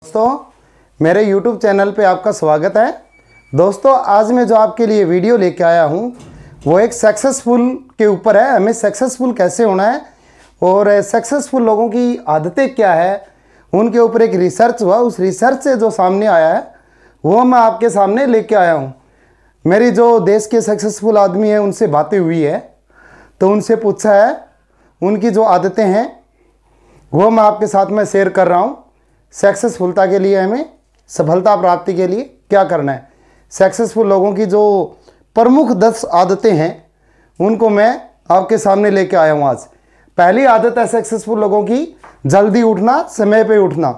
दोस्तों मेरे YouTube channel पे आपका स्वागत है। दोस्तों आज मैं जो आपके लिए वीडियो लेके आया हूँ वो एक सक्सेसफुल के ऊपर है। हमें सक्सेसफुल कैसे होना है और सक्सेसफुल लोगों की आदतें क्या है, उनके ऊपर एक रिसर्च हुआ। उस रिसर्च से जो सामने आया है वो मैं आपके सामने लेके आया हूँ। मेरी जो देश के सक्सेसफुल आदमी हैं उनसे बातें हुई है तो उनसे पूछा है, उनकी जो आदतें हैं वो मैं आपके साथ में शेयर कर रहा हूँ। सक्सेसफुलता के लिए हमें सफलता प्राप्ति के लिए क्या करना है, सक्सेसफुल लोगों की जो प्रमुख 10 आदतें हैं उनको मैं आपके सामने लेके आया हूँ आज। पहली आदत है सक्सेसफुल लोगों की जल्दी उठना, समय पे उठना।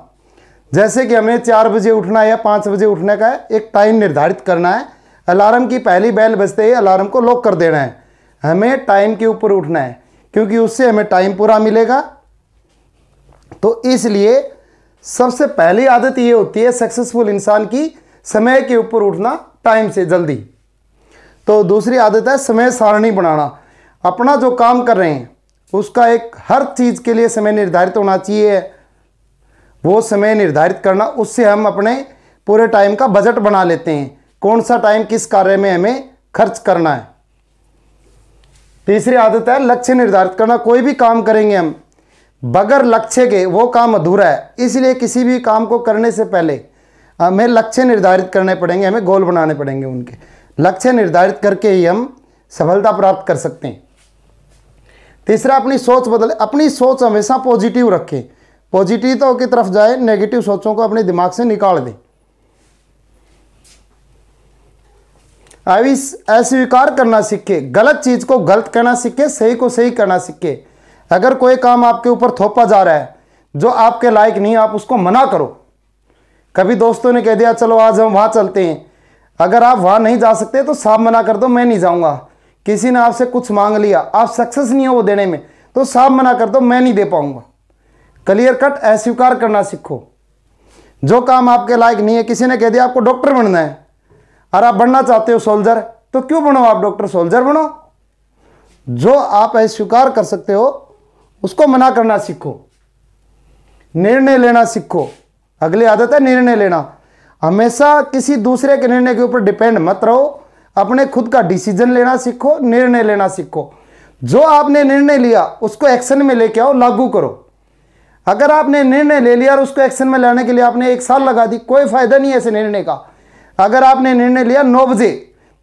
जैसे कि हमें 4 बजे उठना है या 5 बजे उठने का एक टाइम निर्धारित करना है। अलार्म की पहली बेल बजते ही अलार्म को लॉक कर देना है। हमें टाइम के ऊपर उठना है क्योंकि उससे हमें टाइम पूरा मिलेगा। तो इसलिए सबसे पहली आदत ये होती है सक्सेसफुल इंसान की, समय के ऊपर उठना, टाइम से जल्दी। तो दूसरी आदत है समय सारणी बनाना। अपना जो काम कर रहे हैं उसका एक हर चीज़ के लिए समय निर्धारित होना चाहिए। वो समय निर्धारित करना, उससे हम अपने पूरे टाइम का बजट बना लेते हैं, कौन सा टाइम किस कार्य में हमें खर्च करना है। तीसरी आदत है लक्ष्य निर्धारित करना। कोई भी काम करेंगे हम बगैर लक्ष्य के वो काम अधूरा है। इसलिए किसी भी काम को करने से पहले हमें लक्ष्य निर्धारित करने पड़ेंगे, हमें गोल बनाने पड़ेंगे। उनके लक्ष्य निर्धारित करके ही हम सफलता प्राप्त कर सकते हैं। तीसरा, अपनी सोच बदले। अपनी सोच हमेशा पॉजिटिव रखें, पॉजिटिव की तरफ जाए, नेगेटिव सोचों को अपने दिमाग से निकाल दें। अस्वीकार करना सीखे, गलत चीज को गलत कहना सीखे, सही को सही कहना सीखे। अगर कोई काम आपके ऊपर थोपा जा रहा है जो आपके लायक नहीं, आप उसको मना करो। कभी दोस्तों ने कह दिया चलो आज हम वहां चलते हैं, अगर आप वहां नहीं जा सकते तो साफ मना कर दो, मैं नहीं जाऊंगा। किसी ने आपसे कुछ मांग लिया, आप सक्सेस नहीं हो वो देने में, तो साफ मना कर दो, मैं नहीं दे पाऊंगा। क्लियर कट अस्वीकार करना सीखो। जो काम आपके लायक नहीं है, किसी ने कह दिया आपको डॉक्टर बनना है और आप बनना चाहते हो सोल्जर, तो क्यों बनो आप डॉक्टर, सोल्जर बनो। जो आप अस्वीकार कर सकते हो उसको मना करना सीखो। निर्णय लेना सीखो। अगली आदत है निर्णय लेना। हमेशा किसी दूसरे के निर्णय के ऊपर डिपेंड मत रहो, अपने खुद का डिसीजन लेना सीखो, निर्णय लेना सीखो। जो आपने निर्णय लिया उसको एक्शन में लेके आओ, लागू करो। अगर आपने निर्णय ले लिया और उसको एक्शन में लाने के लिए आपने 1 साल लगा दी, कोई फायदा नहीं है ऐसे निर्णय का। अगर आपने निर्णय लिया 9 बजे,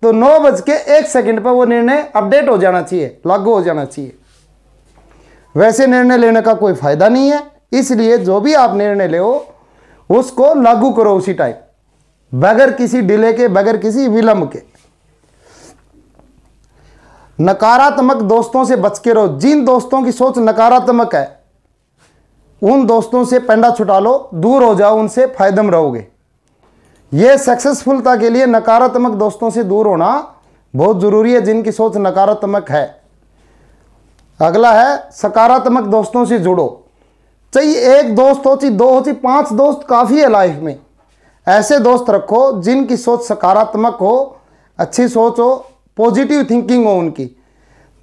तो 9:01 पर वो निर्णय अपडेट हो जाना चाहिए, लागू हो जाना चाहिए। वैसे निर्णय लेने का कोई फायदा नहीं है। इसलिए जो भी आप निर्णय ले उसको लागू करो उसी टाइम, बगैर किसी डिले के, बगैर किसी विलंब के। नकारात्मक दोस्तों से बच के रहो। जिन दोस्तों की सोच नकारात्मक है उन दोस्तों से पंडा छुटा लो, दूर हो जाओ, उनसे फायदे में रहोगे। यह सक्सेसफुलता के लिए नकारात्मक दोस्तों से दूर होना बहुत जरूरी है, जिनकी सोच नकारात्मक है। अगला है सकारात्मक दोस्तों से जुड़ो। चाहिए 1 दोस्त हो, चाहिए 2 हो, चाहिए 5 दोस्त काफ़ी है लाइफ में। ऐसे दोस्त रखो जिनकी सोच सकारात्मक हो, अच्छी सोच हो, पॉजिटिव थिंकिंग हो उनकी।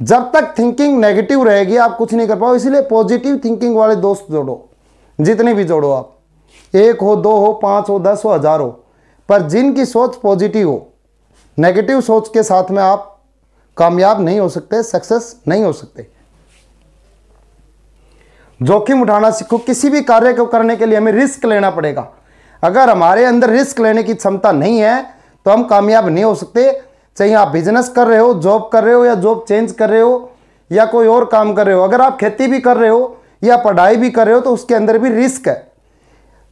जब तक थिंकिंग नेगेटिव रहेगी आप कुछ नहीं कर पाओ। इसलिए पॉजिटिव थिंकिंग वाले दोस्त जोड़ो, जितने भी जोड़ो आप, 1 हो, 2 हो, 5 हो, 10 हो, 1000 हो, पर जिनकी सोच पॉजिटिव हो। नेगेटिव सोच के साथ में आप कामयाब नहीं हो सकते, सक्सेस नहीं हो सकते। जोखिम उठाना सीखो। किसी भी कार्य को करने के लिए हमें रिस्क लेना पड़ेगा। अगर हमारे अंदर रिस्क लेने की क्षमता नहीं है तो हम कामयाब नहीं हो सकते। चाहे आप बिजनेस कर रहे हो, जॉब कर रहे हो, या जॉब चेंज कर रहे हो, या कोई और काम कर रहे हो, अगर आप खेती भी कर रहे हो या पढ़ाई भी कर रहे हो तो उसके अंदर भी रिस्क है।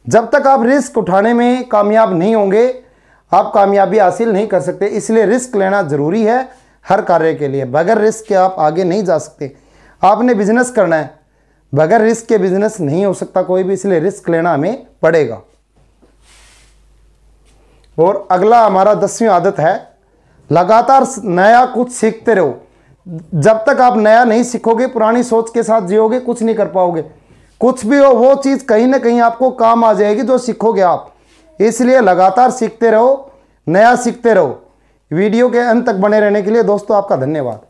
जब तक आप रिस्क उठाने में कामयाब नहीं होंगे आप कामयाबी हासिल नहीं कर सकते। इसलिए रिस्क लेना जरूरी है हर कार्य के लिए। बगैर रिस्क के आप आगे नहीं जा सकते। आपने बिजनेस करना है, बगैर रिस्क के बिजनेस नहीं हो सकता कोई भी, इसलिए रिस्क लेना हमें पड़ेगा। और अगला हमारा 10वीं आदत है लगातार नया कुछ सीखते रहो। जब तक आप नया नहीं सीखोगे, पुरानी सोच के साथ जियोगे, कुछ नहीं कर पाओगे। कुछ भी हो वो चीज़ कहीं ना कहीं आपको काम आ जाएगी जो सीखोगे आप। इसलिए लगातार सीखते रहो, नया सीखते रहो। वीडियो के अंत तक बने रहने के लिए दोस्तों आपका धन्यवाद।